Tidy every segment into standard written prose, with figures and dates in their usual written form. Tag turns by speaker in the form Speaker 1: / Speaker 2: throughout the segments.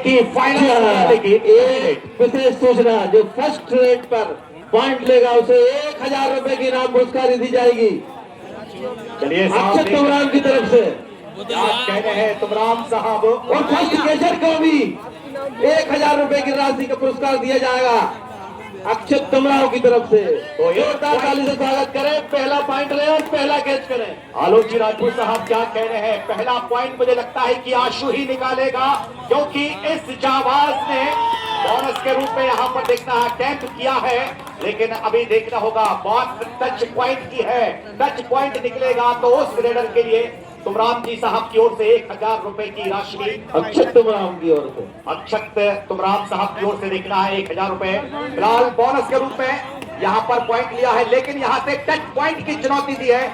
Speaker 1: की फाइनल की एक विशेष सूचना, जो फर्स्ट रेट पर पॉइंट लेगा उसे 1000 रुपए की इनाम पुरस्कार दी जाएगी।
Speaker 2: चलिए
Speaker 1: अक्षत तुमराम की तरफ से
Speaker 2: आप कह रहे हैं तुमराम साहब,
Speaker 1: और फर्स्ट केसर को भी 1000 रुपए की राशि का पुरस्कार दिया जाएगा अक्षत तुमराव की तरफ से। तो जोरदार ताली से स्वागत करें, पहला पॉइंट ले और पहला कैच करें।
Speaker 2: आलोक जी राजपूत साहब क्या कह रहे हैं? पहला पॉइंट मुझे लगता है कि आशु ही निकालेगा, क्योंकि इस जाबाज ने बोनस के रूप में यहाँ पर देखना है कैंप किया है, लेकिन अभी देखना होगा बात टच पॉइंट की है। टच पॉइंट निकलेगा तो उस रेडर के लिए तुमराम जी साहब की ओर से 1000 रुपए की राशि,
Speaker 1: अक्षत तुमराम की ओर से,
Speaker 2: अक्षत तुमराम साहब की ओर से देखना है 1000 रुपए। फिलहाल बोनस के रूप में यहाँ पर पॉइंट लिया है, लेकिन यहाँ से टच पॉइंट की चुनौती दी है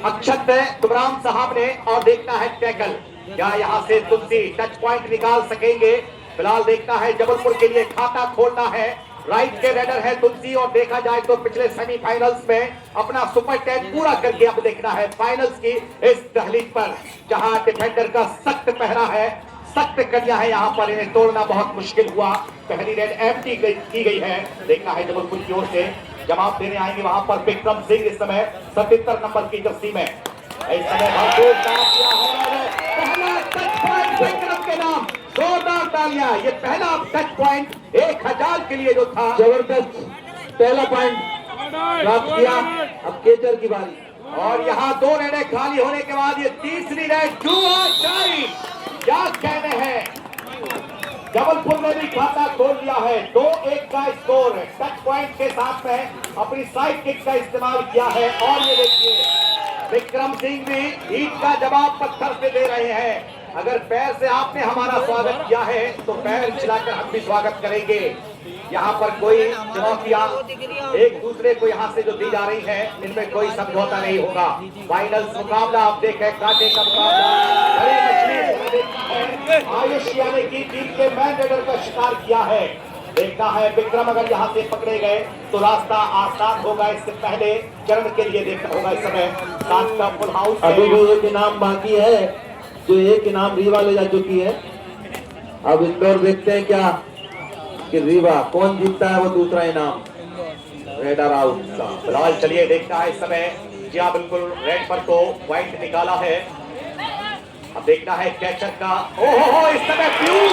Speaker 2: अक्षत तुमराम साहब ने। और देखना है टैकल, क्या यहाँ से तुलसी टच पॉइंट निकाल सकेंगे? फिलहाल देखना है जबलपुर के लिए खाता खोलना है। राइट के रेडर है तुलसी, और देखा जाए तो पिछले सेमीफाइनल्स में अपना सुपर 10 पूरा करके अब देखना है फाइनल्स की इस दहलीज पर, जहां डिफेंडर का सख्त पहरा है, सख्त कड़ियां है, यहाँ पर इन्हें तोड़ना बहुत मुश्किल हुआ। पहली रेड एम्प्टी की गई है। देखना है जबलपुर की ओर से जवाब देने आएंगे वहां पर विक्रम सिंह, इस समय 77 नंबर की जर्सी में। इस समय भरपूर काम किया है, पहला टच पॉइंट विक्रम के नाम, जोरदार तालियां। ये पहला टच पॉइंट 1000 के लिए जो था,
Speaker 1: जबरदस्त पहला पॉइंट प्राप्त किया। अब केचर की बारी,
Speaker 2: और यहाँ 2 रेडें खाली होने के बाद ये तीसरी रेड क्या कहने हैं? जबलपुर ने भी खाता खोल लिया है, 2-1 का स्कोर। टच पॉइंट के साथ में अपनी साइड किक का इस्तेमाल किया है, और ये देखिए विक्रम सिंह भी ईट का जवाब पत्थर से दे रहे हैं। अगर पैर से आपने हमारा स्वागत किया है तो पैर छिलाकर हम भी स्वागत करेंगे। यहाँ पर कोई चुनौतियां एक दूसरे को यहाँ से जो दी जा रही है, इनमें कोई समझौता नहीं होगा। फाइनल्स मुकाबला आप देखें, कांटे का मुकाबला, बड़े मछली आयुष यानी की टीम के मैन रेडर का शिकार किया है। देखना है विक्रम अगर यहाँ से पकड़े गए तो रास्ता आसान होगा। इससे पहले चरण के लिए देखना होगा इस समय 7 का फुल हाउस।
Speaker 1: अभी भी एक इनाम बाकी है, जो एक इनाम रीवा ले जा चुकी है। अब इंदौर देखते हैं क्या कि रीवा कौन जीतता है वो दूसरा इनाम रेडर आउट का।
Speaker 2: फिलहाल चलिए देखना है इस समय, जी हाँ बिल्कुल रेड पर तो व्हाइट निकाला है। अब देखना है कैचर का, ओहो इस समय पीयूष,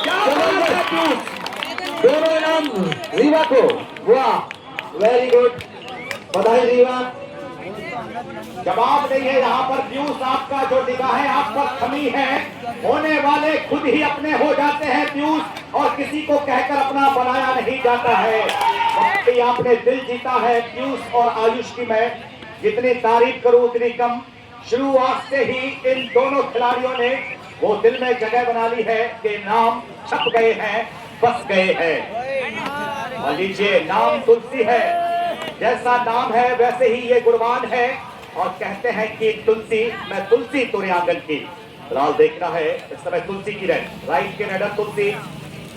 Speaker 2: क्या बात है पीयूष,
Speaker 1: दोनों इनाम रीवा को। वाह, वेरी गुड, बधाई रीवा।
Speaker 2: जवाब नहीं है यहाँ पर पीयूष, आपका जो निगाहें आप पर थमी है, होने वाले खुद ही अपने हो जाते हैं पीयूष, और किसी को कहकर अपना बनाया नहीं जाता है। वाकई आपने दिल जीता है पीयूष और आयुष की। मैं जितनी तारीफ करूं उतनी कम। शुरुआत से ही इन दोनों खिलाड़ियों ने वो दिल में जगह बना ली है कि नाम छप गए हैं, बस गए हैं। और लीजिए नाम तुलसी है, जैसा नाम है वैसे ही ये गुणवान है, और कहते हैं कि तुलसी, मैं तुलसी तुरे आंगन की। फिलहाल देखना है इस समय तुलसी की रेड, राइट के रेडर तुलसी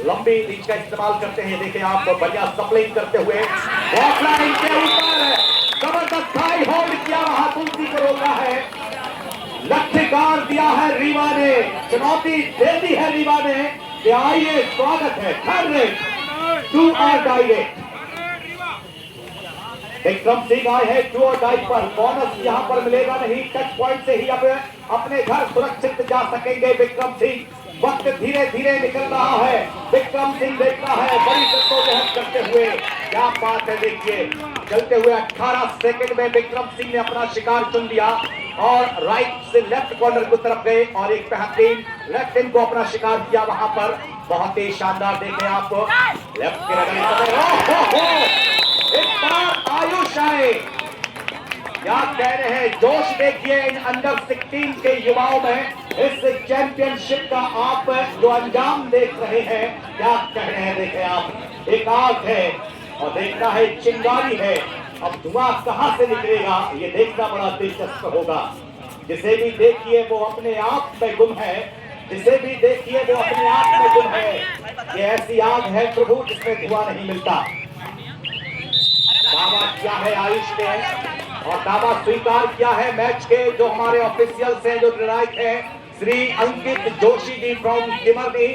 Speaker 2: लंबी रीच का इस्तेमाल करते हैं। देखिए आप बढ़िया सप्लाइंग करते हुए इनके ऊपर जबरदस्त हाई होल्ड किया, वहां तुलसी को रोका है। लक्ष्यकार दिया है रीवा ने, चुनौती दे दी है रीवा ने कि आइए स्वागत है, थर्ड रेड 2 और डायरेक्ट। विक्रम सिंह आए हैं 2 और डाई पर, बोनस यहाँ पर मिलेगा नहीं, टच पॉइंट से ही अब अपने घर सुरक्षित जा सकेंगे विक्रम सिंह। वक्त धीरे धीरे निकल रहा है, विक्रम सिंह देखता है बड़ी जद्दोजहद करते हुए, क्या बात है। देखिए चलते हुए 18 सेकंड में विक्रम सिंह ने अपना शिकार चुन लिया, और राइट से लेफ्ट कॉर्नर की तरफ गए, और एक बेहतरीन लेफ्ट इन को अपना शिकार किया वहां पर। बहुत ही शानदार देखें आप लेफ्ट के इस बार आयुष आए, क्या कह रहे हैं, जोश देखिए इन अंडर 16 के युवाओं में, इस चैंपियनशिप का आप जो अंजाम देख रहे हैं, क्या कह रहे हैं। देखें आप, एक आग है और देखना है चिंगारी है, अब धुआं कहां से निकलेगा ये देखना बड़ा दिलचस्प होगा। जिसे भी देखिए वो अपने आप में गुम है, जिसे भी देखिए वो अपने आप में गुम है। ये ऐसी आग है प्रभु जिसमें धुआं नहीं मिलता। दावा किया है आयुष ने, और दावा स्वीकार किया है मैच के जो हमारे ऑफिशियल्स हैं, जो निर्णायक हैं, श्री अंकित जोशी जी फ्रॉम तिमरनी।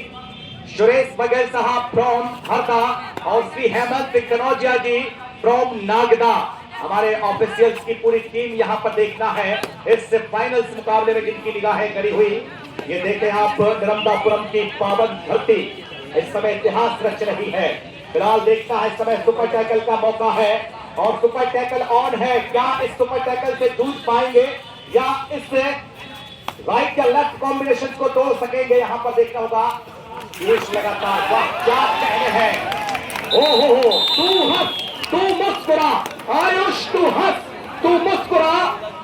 Speaker 2: सुरेश बघेल साहब फ्रॉम हरदा और श्री हेमंत कनौजिया जी फ्रॉम नागदा। हमारे ऑफिशियल्स की पूरी टीम यहाँ पर देखना है इस फाइनल्स मुकाबले में जिनकी निगाहें करी हुई। ये देखें आप नर्मदापुरम की पावन धरती इस समय इतिहास रच रही है। फिलहाल देखना है इस समय सुपर टैकल का मौका है और सुपर टैकल ऑन है। क्या इस सुपर टैकल से जूझ पाएंगे या इस राइट या लेफ्ट कॉम्बिनेशन को तोड़ सकेंगे, यहाँ पर देखना होगा। पीयूष लगातार, वाह क्या कहने हैं। ओहो तू हंस तू मुस्कुरा, आयुष तू हंस तू मुस्कुरा,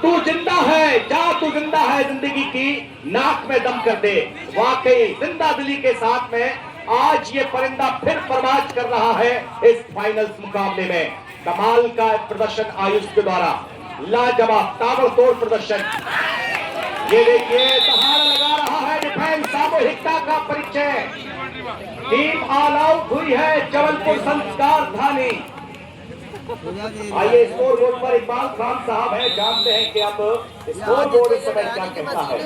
Speaker 2: तू जिंदा है, जा तू जिंदा है, जिंदगी की नाक में दम कर दे। वाकई जिंदा दिली के साथ में आज ये परिंदा फिर परवाज कर रहा है इस फाइनल्स मुकाबले में। कमाल का प्रदर्शन आयुष के द्वारा, लाजवाब ताबड़तोड़ प्रदर्शन। ये देखिए सहारा लगा रहा है डिफेंस, सामूहिकता का परिचय। टीम ऑल आउट हुई है जबलपुर संस्कार धानी। आइए स्कोर बोर्ड पर इकबाल खान साहब है, जानते हैं कि अब स्कोर बोर्ड इस समय क्या कहता है।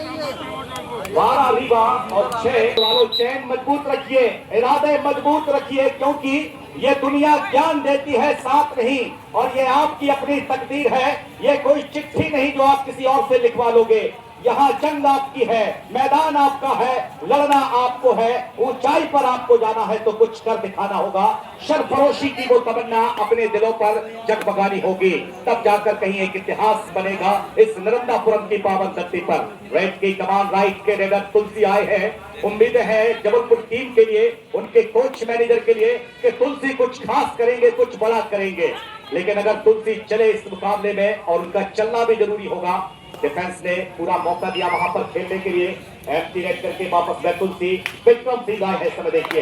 Speaker 2: 12 रीवा और 6 वालों, चैन मजबूत रखिए, इरादे मजबूत रखिए, क्योंकि ये दुनिया ज्ञान देती है साथ नहीं, और ये आपकी अपनी तकदीर है। ये कोई चिट्ठी नहीं जो आप किसी और से लिखवा लोगे। यहाँ जंग आपकी है, मैदान आपका है, लड़ना आपको है, ऊंचाई पर आपको जाना है तो कुछ कर दिखाना होगा। सरफरोशी की वो तमन्ना अपने दिलों पर जगमगानी होगी, तब जाकर कहीं एक इतिहास बनेगा इस नर्मदापुरम की पावन धरती पर। रेड की कमान राइट के रेडर तुलसी आए हैं। उम्मीदें हैं जबलपुर टीम के लिए, उनके कोच मैनेजर के लिए कि तुलसी कुछ खास करेंगे, कुछ बड़ा करेंगे। लेकिन अगर तुलसी चले इस मुकाबले में, और उनका चलना भी जरूरी होगा। डिफेंस ने पूरा मौका दिया वहां पर खेलने के लिए, एक्टिवेट करके वापस में तुलसी। विक्रम सिंह आए हैं समय, देखिए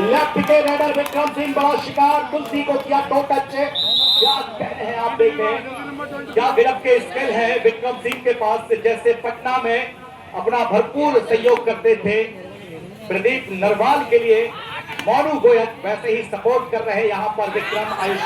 Speaker 2: लेफ्ट के रेडर विक्रम सिंह, बड़ा शिकार, तुलसी को किया टो टच। क्या कहते हैं आप, देखें क्या गिरफ्त के स्किल है विक्रम सिंह के पास। जैसे पटना में अपना भरपूर सहयोग करते थे प्रदीप नरवाल के लिए मोनू गोयल, वैसे ही सपोर्ट कर रहे यहाँ पर विक्रम आयुष।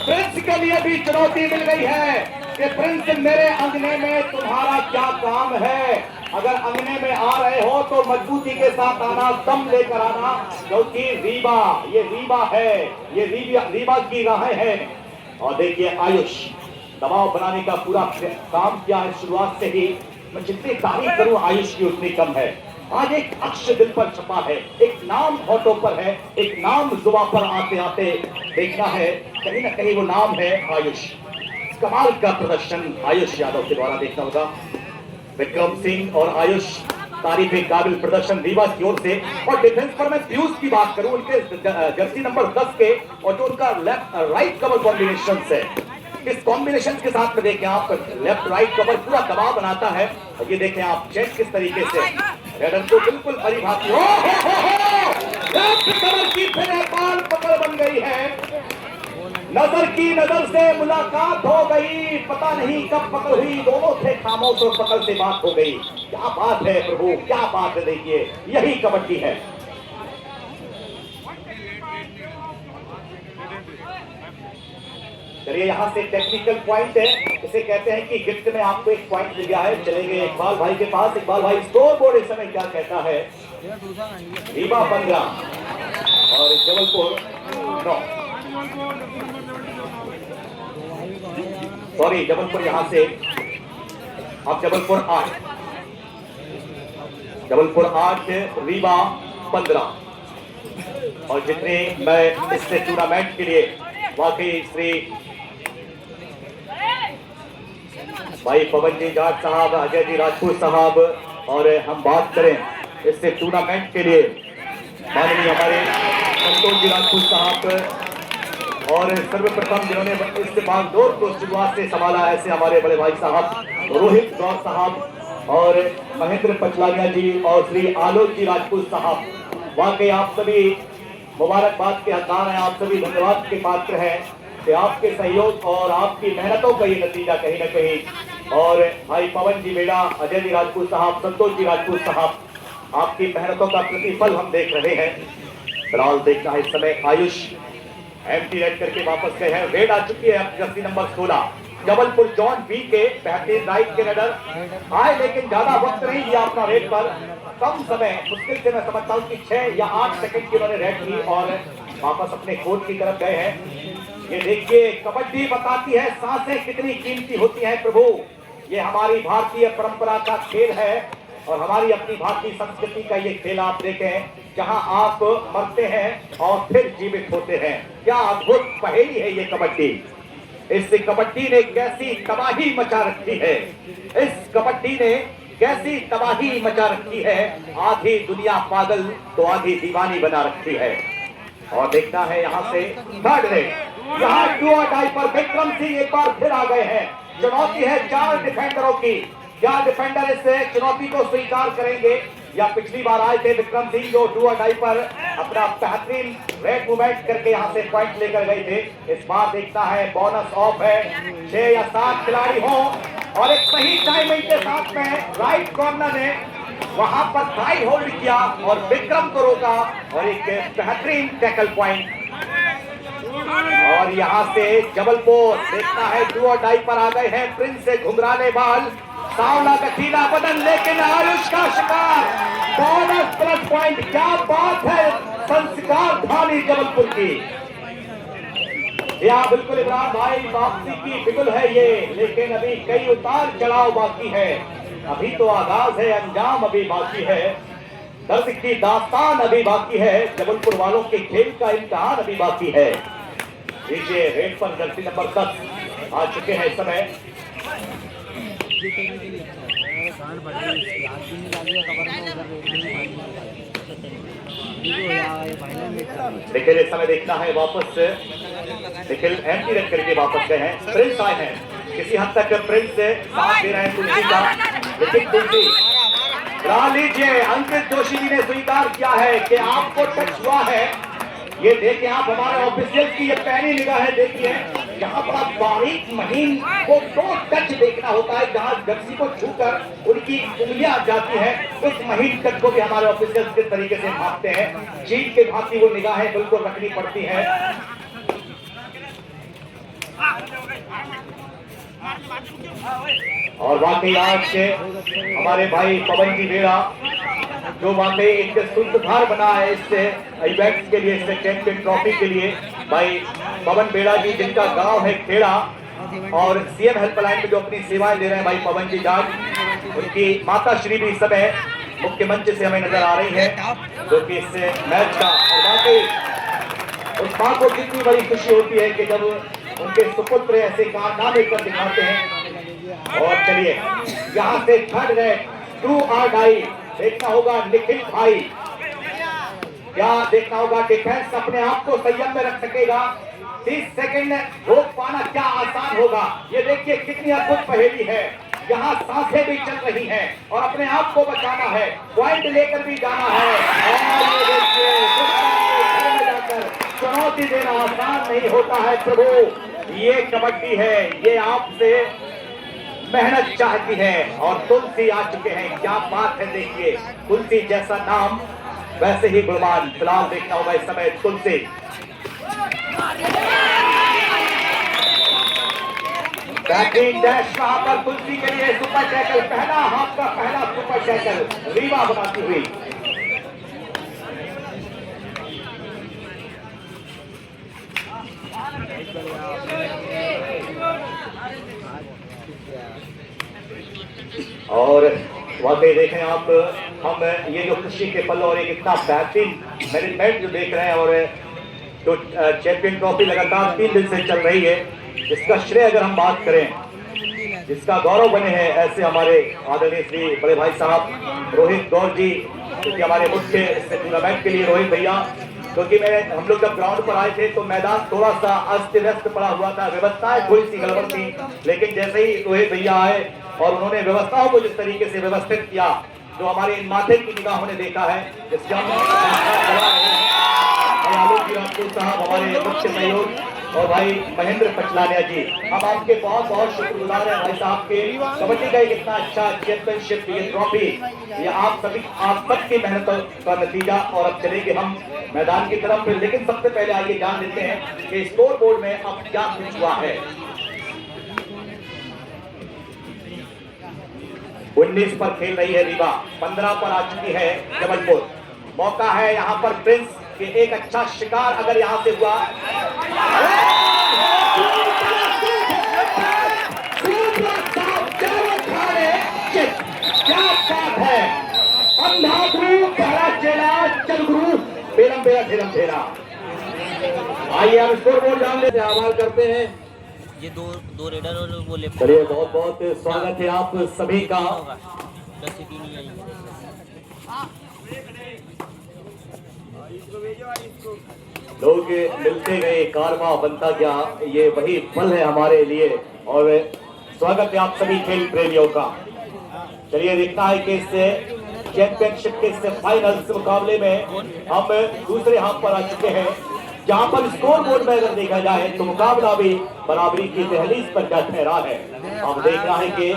Speaker 2: प्रिंस के लिए भी चुनौती मिल गई है कि प्रिंस मेरे अंगने में तुम्हारा क्या काम है। अगर अंगने में आ रहे हो तो मजबूती के साथ आना, दम लेकर आना, क्योंकि रीवा, ये रीवा है, ये रीवा की राहें हैं। और देखिए आयुष दबाव बनाने का पूरा काम किया है शुरुआत से ही। मैं जितनी तारीफ करूं आयुष की उतनी कम है। आज एक अक्ष दिल पर छपा है, एक नाम होठों पर है, एक नाम जुबान पर आते आते देखना है, कहीं ना कहीं वो नाम है आयुष। कमाल का प्रदर्शन आयुष यादव के द्वारा देखना होगा। विक्रम सिंह और आयुष तारीफ काबिल प्रदर्शन रीवा की ओर से। और डिफेंस पर मैं पीयूष की बात करूं, उनके जर्सी नंबर 10 के और जो उनका लेफ्ट राइट कवर कॉम्बिनेशन है, इस कॉम्बिनेशन के साथ में देखें आप लेफ्ट राइट कवर पूरा दबाव बनाता है। और ये देखें आप चेक किस तरीके से रेडर को बिल्कुल भरी भांति लेफ्ट कवर की फिर पाल पकड़ बन गई है। नजर की नजर से मुलाकात हो गई, पता नहीं कब पकड़ हुई, दोनों थे खामोश और पकड़ से बात हो गई। क्या बात है प्रभु, क्या बात है, देखिए यही कबड्डी है। चलिए यहाँ से टेक्निकल पॉइंट है, इसे कहते हैं कि गिफ्ट में आपको एक पॉइंट मिल गया है। चलेंगे इकबाल भाई के पास। इकबाल भाई स्कोर बोर्ड इस समय क्या कहता है? रीवा 15 और जबलपुर 9। सॉरी जबलपुर यहाँ से अब जबलपुर 8, जबलपुर 8 रीवा 15। और जितने मैं इस टूर्नामेंट के लिए वाकई श्री भाई पवन जी जाट साहब, अजय जी राजपूत साहब, और हम बात करें इससे टूर्नामेंट के लिए माननीय हमारे संतोष जी राजपूत साहब, और सर्वप्रथम जिन्होंने इस बागडोर को शुरुआत से संभाला, ऐसे हमारे बड़े भाई साहब रोहित गौर साहब और महेंद्र पचलानिया जी और श्री आलोक जी राजपूत साहब। वाकई आप सभी मुबारकबाद के हकदार हैं, आप सभी धन्यवाद के पात्र हैं कि आपके सहयोग और आपकी मेहनतों का ये नतीजा कहीं ना कहीं। और भाई पवन जी बेड़ा, अजय जी राजपूत साहब, संतोष जी राजपूत साहब, आपकी मेहनतों का प्रतिफल हम देख रहे हैं। फिलहाल देखना है इस समय आयुष एम्प्टी रेड करके वापस गए हैं। रेड आ चुकी है jersey number 16। Jabalpur zone B के बेहतरीन राइट के रेडर आए, लेकिन ज्यादा वक्त नहीं लिया अपना रेड पर। कम समय, मुश्किल से मैं समझता हूँ कि 6 या 8 सेकंड की उन्होंने रेड की और वापस अपने कोर्ट की तरफ गए हैं। ये देखिए, कबड्डी बताती है सांसें कितनी कीमती होती हैं प्रभु। ये हमारी भारतीय परंपरा का खेल है और हमारी अपनी भारतीय संस्कृति का ये खेल आप देखें, जहां आप मरते हैं और फिर जीवित होते हैं। क्या अद्भुत पहेली है ये कबड्डी। इस कबड्डी ने कैसी तबाही मचा रखी है, इस कबड्डी ने कैसी तबाही मचा रखी है। आधी दुनिया पागल तो आधी दीवानी बना रखी है। और देखना है यहाँ से थर्ड रेड, यहाँ डू और डाई पर विक्रम सिंह एक बार फिर आ गए हैं। चुनौती है 4 डिफेंडरों की। क्या डिफेंडर इस चुनौती को स्वीकार करेंगे, या पिछली बार आए थे विक्रम सिंह जो डू और डाई पर अपना बेहतरीन रेड मूवमेंट करके यहाँ से पॉइंट लेकर गए थे। इस बार देखना है बोनस ऑफ है, 6 या 7 खिलाड़ी हो और एक सही टाइमिंग के साथ में राइट कॉर्नर ने वहां पर टाई होल्ड किया और विक्रम को रोका और एक बेहतरीन टैकल पॉइंट। और यहां से जबलपुर देखना है डू और डाई पर आ गए हैं। प्रिंस से घुंघराले बाल, सांवला गठीला बदन, लेकिन आयुष का शिकार। Bonus plus point. क्या बात है संस्कार धानी जबलपुर की। या बिल्कुल इमरान भाई, वापसी की बिल्कुल है ये, लेकिन अभी कई उतार चढ़ाव बाकी है। अभी तो आगाज है, अंजाम अभी बाकी है, दर्द की दास्तान अभी बाकी है, जबलपुर वालों के खेल का इम्तिहान अभी बाकी है। नीचे रेड पर जर्सी नंबर 10 आ चुके हैं इस समय। देखिए इस समय देखना है वापस निखिल एंटी रन करके वापस गए हैं। प्रिंस आए हैं, किसी हद तक प्रिंस साथ दे रहे हैं तुलसी का, लेकिन तुलसी ला लीजिए। अंकित जोशी जी ने स्वीकार किया है कि आपको टच हुआ है। ये देखें आप, हमारे ऑफिशियल की ये पैनी निगाह है। देखिए जहां बड़ा बारीक महीन को 2 टच देखना होता है, जहां जर्सी को छूकर उनकी उंगलियां जाती है, उस महीन टच को भी हमारे ऑफिशियल किस तरीके से भागते हैं। चीन के भांति वो निगाहें बिल्कुल रखनी पड़ती है। और वाकई आज के हमारे भाई पवन जी बेड़ा जो वाकई एक सुधार बना है इस इवेंट के लिए, इस चैंपियन ट्रॉफी के लिए। भाई पवन बेड़ा जी जिनका गांव है खेड़ा और सीएम हेल्पलाइन में जो अपनी सेवाएं दे रहे हैं भाई पवन जी जाट, उनकी माता श्री भी इस समय मुख्य मंच से हमें नजर आ रही है, जो कि इस मैच का। और वाकई उस मां को कितनी बड़ी खुशी होती है कि जब उनके सुपुत्र ऐसे कारनामे कर दिखाते हैं। और चलिए यहाँ से थर्ड रेड डू और डाई देखना होगा निखिल भाई, क्या देखना होगा डिफेंस अपने आप को संयम में रख सकेगा। 30 सेकंड रोक पाना क्या आसान होगा। ये देखिए कितनी अद्भुत पहेली है, यहाँ सांसें भी चल रही हैं और अपने आप को बचाना है, पॉइंट लेकर भी जाना है। और ये देखिए घर में जाकर चुनौती देना आसान नहीं होता है प्रभु। ये कबड्डी है, ये आपसे मेहनत चाहती है। और तुलसी आ चुके हैं, क्या बात है। देखिए तुलसी जैसा नाम वैसे ही गुणवान। फिलहाल देखना होगा इस समय तुलसी। बैटिंग डैश वहां पर तुलसी के लिए सुपर टैकल, पहला हाथ का पहला सुपर टैकल रीवा बनाती हुई। और वाकई देखें आप, हम ये जो खुशी के पल और एक इतना बेहतरीन मैनेजमेंट जो देख रहे हैं, और जो चैंपियन ट्रॉफी लगातार 3 दिन से चल रही है, इसका श्रेय अगर हम बात करें, जिसका गौरव बने हैं ऐसे हमारे आदरणीय श्री बड़े भाई साहब रोहित गौर जी, क्योंकि हमारे मुख्य टूर्नामेंट के लिए रोहित भैया, क्योंकि हम लोग जब ग्राउंड पर आए थे तो मैदान थोड़ा सा अस्त व्यस्त पड़ा हुआ था, व्यवस्थाएं थोड़ी सी गड़बड़ थी, लेकिन जैसे ही रोहित भैया आए और उन्होंने व्यवस्थाओं को जिस तरीके से व्यवस्थित किया, जो हमारे इन माथे की निगाहों ने देखा है, जिसके हम आलोक जी राजपूत साहब हमारे मुख्य सहयोग, और भाई महेंद्र पचलानिया जी, हम आपके बहुत बहुत शुक्रगुजार हैं भाई साहब के। कबड्डी का एक इतना अच्छा चैंपियनशिप, ये ट्रॉफी, ये आप सबकी मेहनत का नतीजा। और अब चलेंगे हम मैदान की तरफ, लेकिन सबसे पहले आइए जान लेते हैं कि स्कोर बोर्ड में अब क्या कुछ हुआ है। 19 पर खेल रही है रीवा, 15 पर आ चुकी है जबलपुर। मौका है यहाँ पर प्रिंस कि एक अच्छा शिकार अगर यहाँ से हुआ। क्या बात है, अंधाधुन पहला चेला चल गुरु बेलम बेला ठेलम ठेला। आइए हम स्कोर बोर्ड जानने से आभार करते हैं।
Speaker 3: ये दो रेडर और वो लेफ्ट।
Speaker 2: चलिए बहुत बहुत स्वागत है आप सभी का।
Speaker 3: 10 से 3 ही आई।
Speaker 2: लोग मिलते गए, कारवां बनता गया, ये वही पल है हमारे लिए। और स्वागत है आप सभी खेल प्रेमियों का। चलिए देखना है कि इस चैंपियनशिप के इस फाइनल्स मुकाबले में हम दूसरे हाथ पर आ चुके हैं, जहां पर स्कोर बोर्ड में अगर देखा जाए तो मुकाबला भी बराबरी की दहलीज पर जा ठहरा है। हम देख रहे हैं कि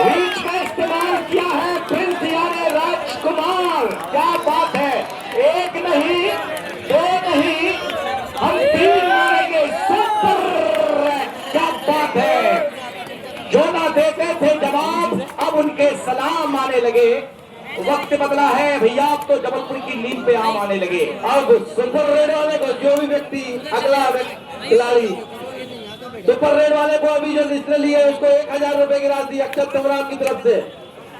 Speaker 2: रीच का इस्तेमाल किया है प्रिंस यानी राजकुमार। क्या बात है, एक नहीं दो नहीं हम 3 मारेंगे। सुपर, क्या बात है, जो ना देते थे जवाब अब उनके सलाम आने लगे। वक्त बदला है भैया, अब तो जबलपुर की नींद पे आम आने लगे। अब सुपर रेड वाले को जो भी व्यक्ति अगला खिलाड़ी सुपर रेड वाले को अभी जो लिस्ट लिए उसको 1000 रुपए की राशि अक्षत तमराम की तरफ से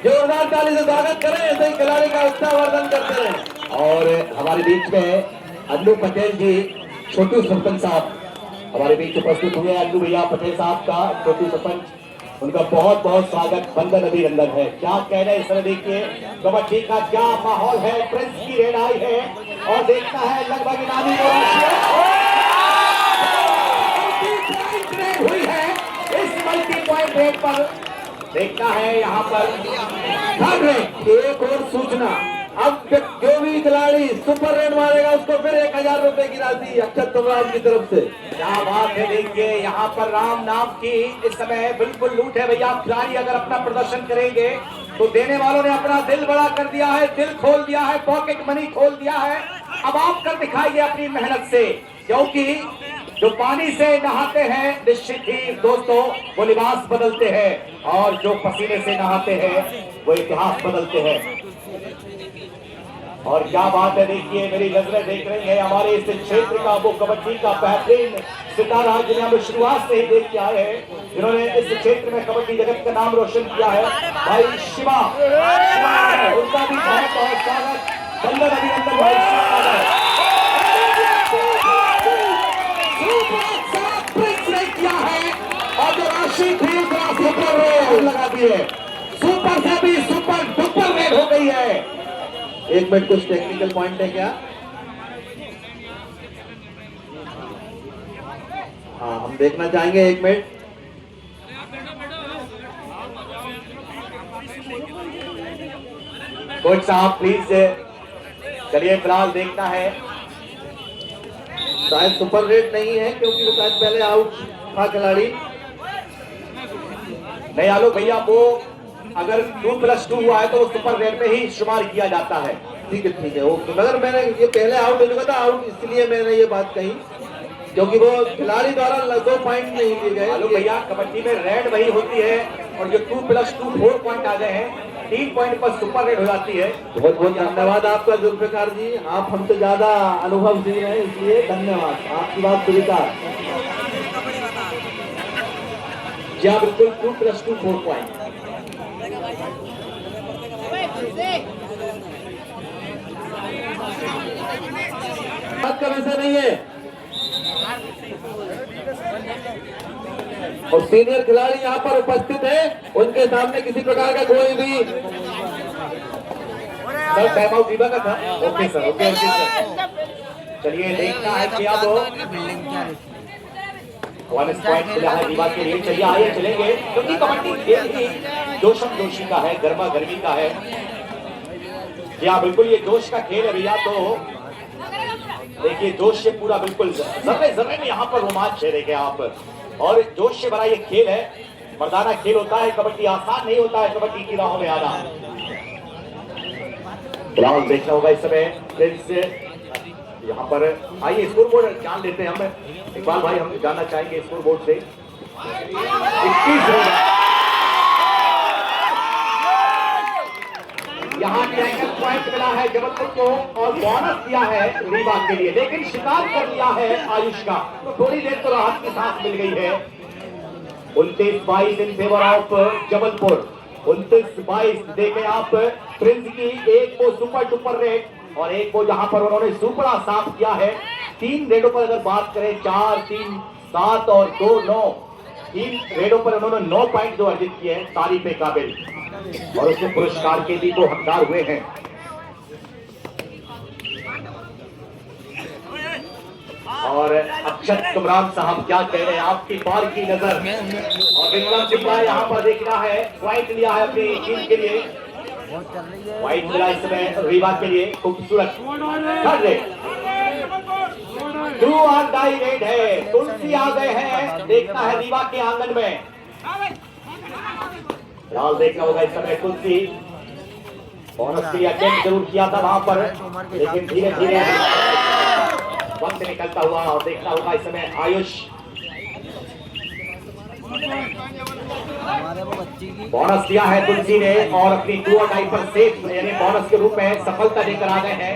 Speaker 2: जोरदार ताली से स्वागत करें। ऐसे ही खिलाड़ी का उत्साहवर्धन करते हैं। और हमारे बीच में अन्नू पटेल जी, छोटू सरपंच साहब हमारे बीच उपस्थित हुए। अन्नू भैया पटेल साहब का, छोटू सरपंच, उनका बहुत बहुत स्वागत, बंदन अभिनंदन है। क्या कहना है इस तरह देखिए कबड्डी का क्या माहौल है। प्रिंस की रेड आई है और देखना है लगभग इनामी हुई है इस मल्टी पॉइंट रेट पर। देखना है यहाँ पर थर्ड रेट। एक और सूचना, अब जो भी खिलाड़ी सुपर रेड मारेगा उसको फिर 1000 रुपए की राशि अक्षत तमराम की तरफ से। क्या बात है, देखिए यहाँ पर राम नाम की इस समय बिल्कुल लूट है भैया। खिलाड़ी अगर अपना प्रदर्शन करेंगे तो देने वालों ने अपना दिल बड़ा कर दिया है, दिल खोल दिया है, पॉकेट मनी खोल दिया है। अब आप कर दिखाइए अपनी मेहनत से, क्योंकि जो पानी से नहाते हैं निश्चित ही दोस्तों वो लिबास बदलते हैं, और जो पसीने से नहाते हैं वो इतिहास बदलते हैं। और क्या बात है, देखिए मेरी नजरें देख रही है हमारे इस क्षेत्र का वो कबड्डी का बेहतरीन सितारा जिन्हें हम शुरुआत से ही देख के आए हैं, जिन्होंने इस क्षेत्र में कबड्डी जगत का नाम रोशन किया है, भाई शिवा। उनका भी बहुत बहुत स्वागत, बंदन अभिनंदन भाई शिवा। किया है और जो राशि थी सुपर लगा दी है, सुपर से भी सुपर डुपर रेड हो गई है। 1 मिनट, कुछ टेक्निकल पॉइंट है क्या? हाँ, हम देखना चाहेंगे 1 मिनट। कोच साहब प्लीज, चलिए फिलहाल देखना है। शायद सुपर रेट नहीं है क्योंकि वो शायद पहले आउट था खिलाड़ी। नहीं आलोक भैया, वो अगर 2+2 हुआ है तो वो सुपर रेट में ही शुमार किया जाता है। ठीक है वो, मगर मैंने ये पहले आउट हो चुका था, आउट इसलिए मैंने ये बात कही क्योंकि वो खिलाड़ी द्वारा 2 पॉइंट नहीं लिए गए। आलोक भैया, कबड्डी में रेड वही होती है और जो 2+2 4 पॉइंट आ गए हैं, 3 पॉइंट पर सुपर रेड हो जाती है। बहुत बहुत धन्यवाद आपका जुल्फिकार जी, आप हमसे ज्यादा अनुभवशील हैं इसलिए धन्यवाद, आपकी बात स्वीकार। जी हाँ बिल्कुल, 2+2 4 पॉइंट। बात का वैसा नहीं है। और सीनियर खिलाड़ी यहाँ पर उपस्थित है, उनके सामने किसी प्रकार का कोई भी टाइम आउट रीवा का था। Okay sir, okay sir. चलिए देखना है कि अब 1 पॉइंट मिला है रीवा के लिए। चलिए आइए चलेंगे, क्योंकि कबड्डी खेल ही जोशम जोशी का है, गर्मा गर्मी का है। जी हाँ बिल्कुल, ये जोश का खेल है भैया। तो देखिए जोश से पूरा बिल्कुल जर्रे जर्रे में यहाँ पर रोमांच है, देखिए आप। और जोश से भरा ये खेल है, मर्दाना खेल होता है। कबड्डी आसान नहीं होता है कबड्डी की राहों में आना। फिलहाल देखना होगा इस समय प्रिंस यहाँ पर। आइए स्कोर बोर्ड जान लेते हैं हम। इकबाल भाई, हम जानना चाहेंगे स्कोर बोर्ड से 21 रन। यहाँ टैकल पॉइंट मिला है जबलपुर को और बोनस दिया है रीवा के लिए, लेकिन शिकार कर लिया है आयुष का, तो थोड़ी देर तो राहत की सांस मिल गई है। 29-22 इन फेवर ऑफ जबलपुर। 29-22 देखें आप प्रिंस की, एक को सुपर डुपर रेड और एक को जहां पर उन्होंने सुपड़ा साफ किया है। 3 रेडों पर अगर बात करें, 4, 3, 7 और 2, 9, 3 रेडों पर उन्होंने 9 पॉइंट जो अर्जित किए हैं, तारीफ के काबिल, और उसके पुरस्कार के भी वो हकदार हुए हैं। और अक्षत कुमरान साहब क्या कह रहे हैं, आपकी बार की नजर। और विक्रम सिंह यहाँ पर देखना है, व्हाइट लिया है अपनी टीम के लिए, व्हाइट मिला इस समय रीवा के लिए, खूबसूरत थर्ड रेड। टू और डाई रेड है, तुलसी आ गए हैं, देखना है रीवा के आंगन में। फिलहाल देखना होगा इस समय तुलसी, बोनस के अटेम्प्ट जरूर किया था वहां पर, लेकिन धीरे धीरे वक्त निकलता हुआ, और देखना होगा इस समय आयुष। बोनस दिया है तुलसी ने और अपनी 2 और डाई पर सेफ, यानी बोनस के रूप में सफलता लेकर आ गए हैं।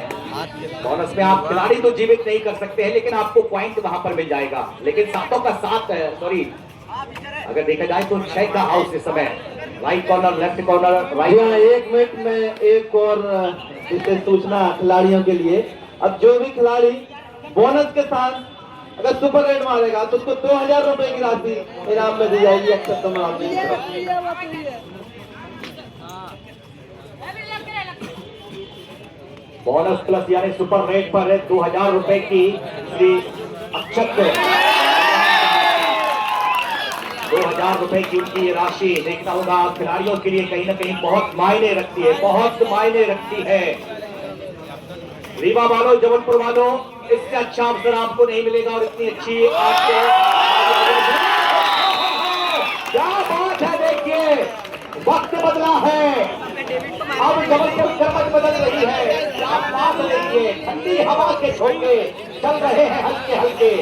Speaker 2: बोनस में आप खिलाड़ी तो जीवित नहीं कर सकते हैं, लेकिन आपको पॉइंट वहां पर मिल जाएगा। लेकिन सातों का साथ, सॉरी अगर देखा जाए तो 6 का हाउस इस समय, right corner, left corner, right.
Speaker 1: 1 minute में एक और विशेष सूचना खिलाड़ियों के लिए। अब जो भी खिलाड़ी बोनस के साथ अगर सुपर रेड मारेगा तो उसको 2000 रुपए की राशि इनाम में दी जाएगी। अक्षत कुमरान की तरफ
Speaker 2: बोनस प्लस यानी सुपर रेट पर 2000 रुपए की श्री अक्षत 2000 रुपए की उनकी राशि, देखना होगा खिलाड़ियों के लिए कहीं ना कहीं बहुत मायने रखती है, बहुत मायने रखती है। रीवा वालों, जबलपुर वालों, इससे अच्छा अवसर आपको नहीं मिलेगा और इतनी अच्छी आपको, क्या बात है, देखिए वक्त बदला है, अब जबलपुर करवट बदल रही है। क्या बात है, देखिए ठंडी हवा के झोंके चल रहे हैं हल्के हल्के,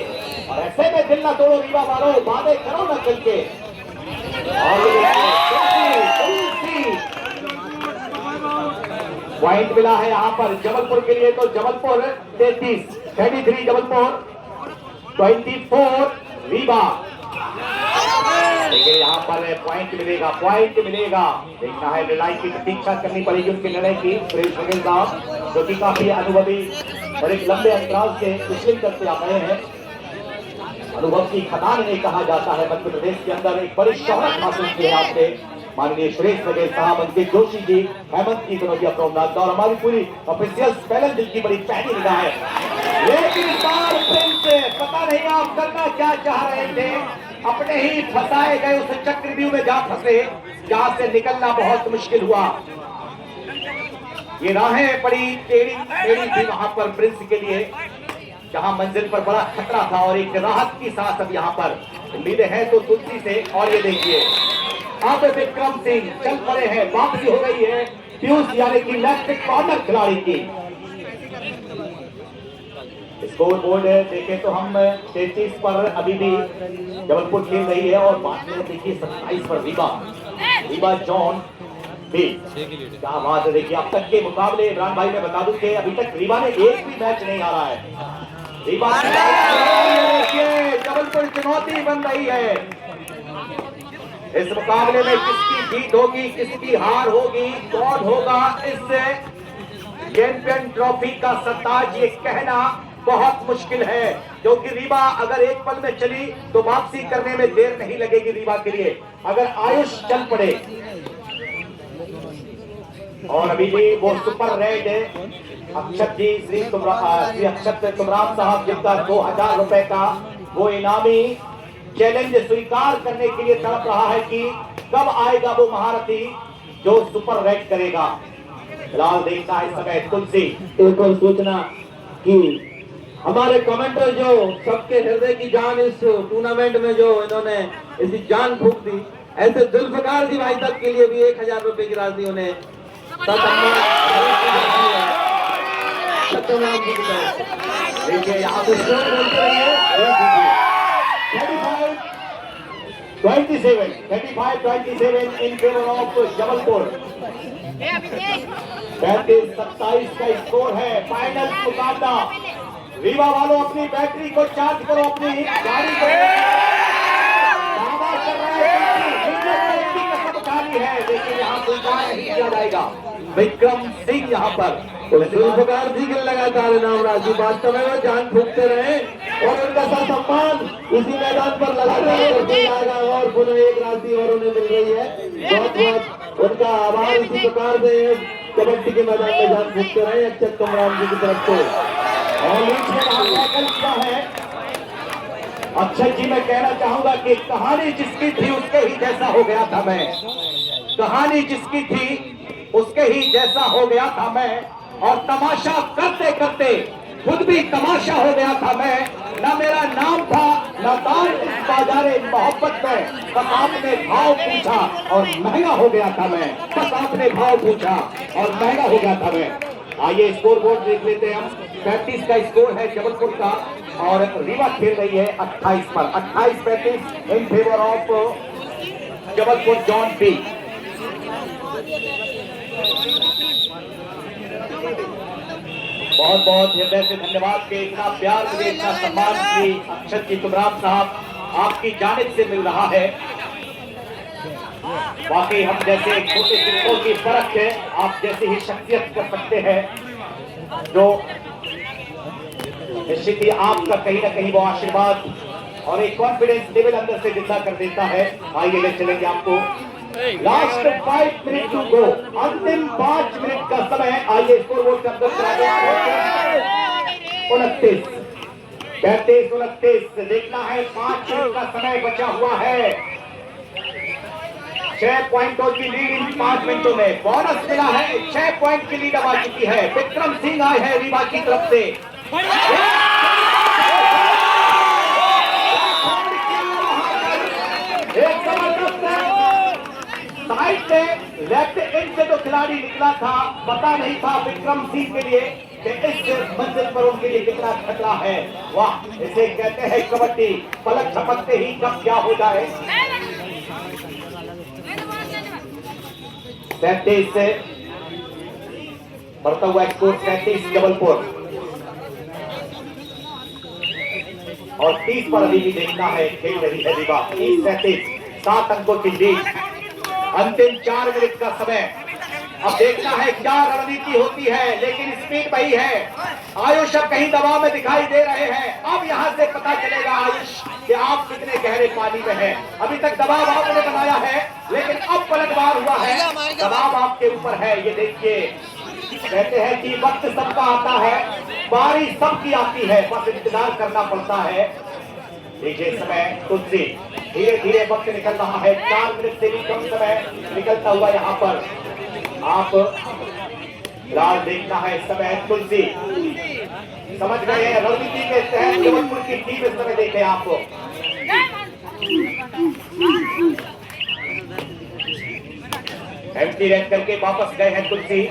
Speaker 2: और ऐसे में दिल ना तोड़ो रीवा वालों, वादे करो ना चल के। पॉइंट मिला है यहाँ पर जबलपुर के लिए, तो जबलपुर 33 जबलपुर, 24 रीवा। देखिए यहाँ पर पॉइंट मिलेगा, पॉइंट मिलेगा। देखना है, निर्णय की प्रतीक्षा करनी पड़ेगी उनके निर्णय की। सुरेश बघेल साहब जो कि काफी अनुभवी और एक लंबे अंतराल से पिछले करते आ रहे हैं, अनुभव की खदान नहीं कहा जाता है मध्य प्रदेश के अंदर, एक बड़ी शोहरत हासिल की है आपने माननीय सुरेश बघेल साहब, अंकित जोशी जी, हेमंत की कनौजिया प्रोमनाथ और हमारी पूरी ऑफिशियल पैनल जिनकी बड़ी पहली निगाह है। लेकिन इस बार प्रिंस पता नहीं आप करना क्या चाह रहे थे, अपने ही फंसाए गए उस चक्रव्यूह में जा फंसे, जहां से निकलना बहुत मुश्किल हुआ। ये राहें बड़ी टेढ़ी थी वहां पर प्रिंस के लिए, जहां मंजिल पर बड़ा खतरा था, और एक राहत की सांस अब यहाँ पर उम्मीदें हैं तो तुलसी से। और ये देखिए अब विक्रम सिंह चल पड़े हैं, वापसी हो गई है पीयूष यानी कि लेफ्ट कॉर्नर खिलाड़ी की। स्कोर बोर्ड देखें तो हम 33 पर अभी भी जबलपुर खेल रही है, और बाद में देखिए 27 पर रीवा जॉन भी। क्या बात है, देखिए अब तक के मुकाबले इमरान भाई मैं बता दूं कि अभी तक रीवा ने एक भी मैच नहीं हारा है। रीवा देखिए जबलपुर चुनौती बन रही है इस मुकाबले में, किसकी जीत होगी, किसकी हार होगी, कौन होगा इस चैंपियन ट्रॉफी का सरताज, ये कहना बहुत मुश्किल है। क्योंकि रीवा अगर एक पल में चली तो वापसी करने में देर नहीं लगेगी रीवा के लिए, अगर आयुष चल पड़े। और अभी भी वो सुपर रेड अक्षत जी, श्री अक्षत कुमरान साहब, जिनका 2000 रुपए का वो इनामी चैलेंज स्वीकार करने के लिए तड़प रहा है कि कब आएगा वो महारथी जो सुपर रेड करेगा। फिलहाल देखता है इस समय तुलसी।
Speaker 1: एक और सूचना कि हमारे कमेंटर जो सबके हृदय की जान इस टूर्नामेंट में जो इन्होंने ऐसी जान फूंक दी, ऐसे जुल्फकार जी भाई तक के लिए भी 1000 रुपए की राशि उन्हें
Speaker 2: देखिए यहाँ से 35-27 इन फेवर ऑफ जबलपुर। 35-27 का स्कोर है। फाइनल मुकाबला। रीवा वालों अपनी बैटरी को चार्ज करो, अपनी गाड़ी को। दावा कर रहा है कि कसम खाली है, लेकिन यहाँ स्वीकार नहीं किया जाएगा। विक्रम सिंह यहाँ पर
Speaker 1: प्रकार जिक्र लगातार इनाम राशि वास्तव में वो जान फूकते रहे और उनका सम्मान इसी मैदान पर लगातार करते जाएगा और पुनः एक राशि और उन्हें मिल रही है। बहुत बहुत उनका आभार। इसी प्रकार से कबड्डी के मैदान में जान फूकते रहे अक्षत कमरान जी की तरफ से।
Speaker 2: और लीड में टैकल किया है। अक्षय जी, मैं कहना चाहूंगा कि कहानी जिसकी थी उसके ही जैसा हो गया था मैं। कहानी जिसकी थी उसके ही जैसा हो गया था मैं, और तमाशा करते करते खुद भी तमाशा हो गया था मैं। ना मेरा नाम था ना दाम इस बाजारे मोहब्बत में, बस आपने भाव पूछा और महंगा हो गया था मैं। बस आपने भाव पूछा और महंगा हो गया था मैं। आइए स्कोर बोर्ड देख लेते हैं हम। 35 का स्कोर है जबलपुर का और रीवा खेल रही है 28 पर। 28-35 in favour of Jabalpur zone B. बहुत बहुत हृदय से धन्यवाद के इतना प्यार मुझे, इतना सम्मान की अक्षत जी तुमराम साहब आपकी जानिब से मिल रहा है। वाकई हम जैसे छोटे सिक्कों की फर्क है, आप जैसी ही शख्सियत कर सकते हैं जो निश्चित ही आपका कहीं ना कहीं वो आशीर्वाद और एक कॉन्फिडेंस लेवल अंदर से जिंदा कर देता है। आइए ले चलेंगे आपको। लास्ट 5 मिनट टू गो, अंतिम 5 मिनट का समय। आइए स्कोर बोर्ड के अंदर 29-29 देखना है। 5 मिनट का समय बचा हुआ है। 6 पॉइंटों की लीड इन 5 मिनटों में। बोनस मिला है। 6 पॉइंट की लीड अब आ चुकी है। विक्रम सिंह आए हैं रीवा की तरफ से। एक जबरदस्त साइड से लेफ्ट एंड से जो खिलाड़ी निकला था, पता नहीं था विक्रम सिंह के लिए कि इस मंजिल पर उनके लिए कितना खतरा है। वाह, इसे कहते हैं कबड्डी, पलक झपकते ही कब क्या हो जाए। 37 से बढ़ता हुआ स्कोर 37 जबलपुर और 30 पर अभी भी देखना है खेल रही है रीवा। 30-37 7 अंकों की लीड। अंतिम 4 मिनट का समय। अब देखना है क्या रणनीति होती है, लेकिन स्पीड वही है। आयुष अब कहीं दबाव में दिखाई दे रहे हैं। अब यहां से पता चलेगा आयुष कि आप कितने गहरे पानी में हैं। अभी तक दबाव आपने बनाया है, लेकिन अब पलटवार हुआ है। दबाव आपके ऊपर है। ये देखिए, कहते हैं कि वक्त सबका आता है, बारी सबकी आती है, बस इंतजार करना पड़ता है। देखिए समय तुलसी, धीरे धीरे वक्त निकल रहा है। 4 मिनट से भी कम समय निकलता हुआ यहाँ पर आप फिलहाल देखना है। समय तुलसी समझ गए हैं रणनीति के तहत जबलपुर की टीम इस समय देखे आपको। एम्प्टी रन करके वापस गए हैं तुलसी।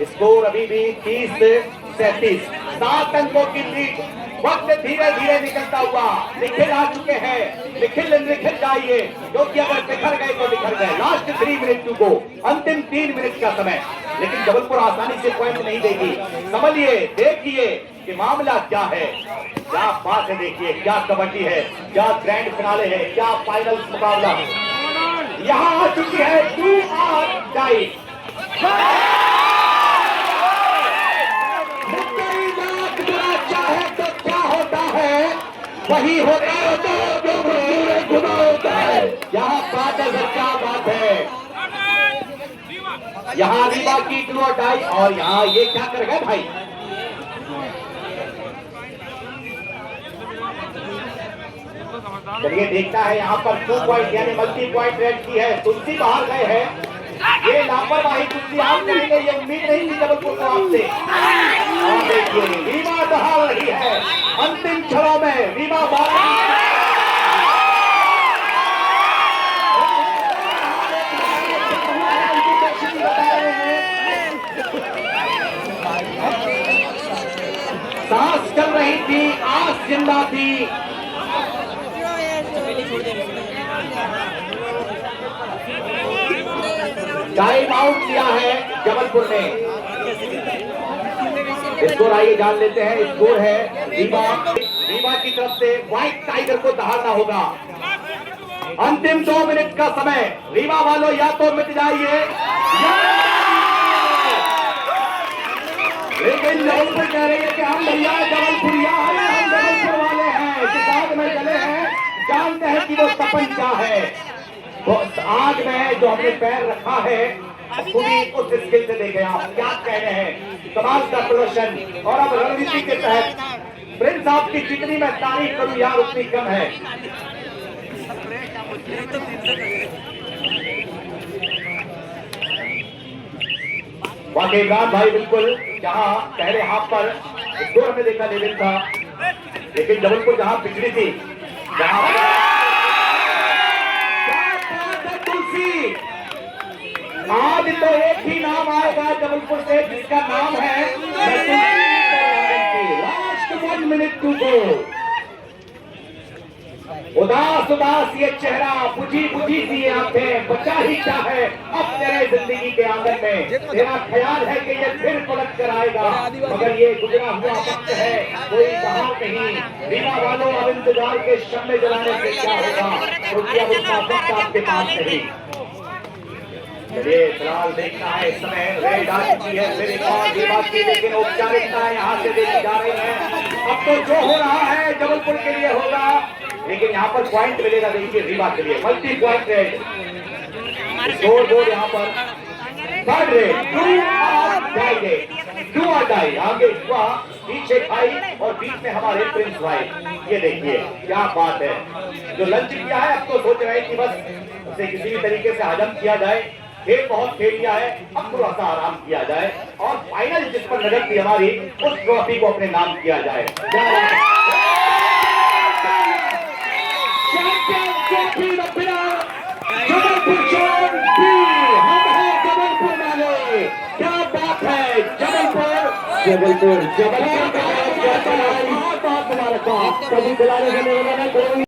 Speaker 2: स्कोर अभी भी 30-37 7 अंकों की लीड। वक्त धीरे धीरे निकलता हुआ। निखिल आ चुके हैं। निखिल जाइए, क्योंकि अगर बिखर गए तो बिखर गए। लास्ट 3 मिनट टू गो, अंतिम 3 मिनट का समय। लेकिन जबलपुर आसानी से पॉइंट नहीं देगी। समझिए, देखिए कि मामला क्या है। क्या बात है, देखिए क्या कबड्डी है, क्या ग्रैंड फिनाले है, क्या फाइनल मुकाबला। यहाँ आ चुकी है टू आर टाइम। चाहे तो क्या होता है वही होता है, जो खुदा होता है। यहाँ बात है, क्या बात है। यहाँ रीवा की टू और डाई, और यहाँ ये क्या कर गए भाई। चलिए देखना है यहाँ पर 2 पॉइंट यानी मल्टी पॉइंट रेड की है। तुलसी बाहर गए हैं। ये लापरवाही तुलसी आप करेंगे, ये उम्मीद नहीं थी जबलपुर को आपसे। और देखिए रीवा दहाड़ रही है अंतिम क्षणों में। रीवा सांस चल रही थी, आस जिंदा थी। टाइम आउट लिया है जबलपुर ने। स्कोर आइए जान लेते हैं। स्कोर है रीवा की तरफ से व्हाइट टाइगर को दहाड़ना होगा। अंतिम 2 मिनट का समय। रीवा वालों या तो मिट जाइए लेकिन जबलपुर कह रही है कि हम भैया जबलपुरिया हैं, हम जबलपुर वाले हैं, किताब में चले हैं, जानते हैं कि वो सपन क्या है। तो आज में जो हमने पैर रखा है खुद ही उस स्किल से देखे आप क्या कह रहे हैं। कमाल का प्रदर्शन। और अब रणनीति के तहत प्रिंस साहब की जितनी मैं तारीफ करूं यार उतनी कम है। वाकई इमरान भाई बिल्कुल जहां पहले हाथ पर स्कोर में देखा लेवल था, लेकिन जबलपुर जहां पिछड़ी थी तुलसी। आज तो एक ही नाम आएगा जबलपुर से जिसका नाम है लास्ट 1 मिनट टू गो। उदास उदास ये चेहरा, बुझी बुझी सी ये आंखें, बचा ही क्या है अब तेरे जिंदगी के आंगन में। तेरा ख्याल है कि ये फिर पलट कर आएगा, मगर ये गुजरा हुआ वक्त है, कोई बाहर नहीं। रीवा वालों अब इंतजार के शम्मे जलाने से क्या होगा, क्योंकि अब उतना वक्त आपके पास नहीं। चलिए फिलहाल देखना है इस समय रेड आ चुकी है फिर एक और रीवा की, लेकिन औपचारिकता यहाँ से देखी जा रही है। अब तो जो हो रहा है जबलपुर के लिए होगा, लेकिन यहाँ पर पॉइंट मिलेगा देखिए रीवा के लिए। Multi point red score board यहाँ पर 3rd रेड डू और डाई। आगे हुआ पीछे भाई और बीच में हमारे प्रिंस भाई। ये देखिए क्या बात है। जो लंच किया है अब तो सोच रहे हैं कि बस उसे किसी भी तरीके से हजम किया जाए। खेल बहुत खेल लिया है, अब थोड़ा सा आराम किया जाए और फाइनल जिस पर नजर थी हमारी उस ट्रॉफी को अपने नाम किया जाए। क्या बात है जबलपुर बहुत बहुत मुबारकबाद। कभी खिलाने के लिए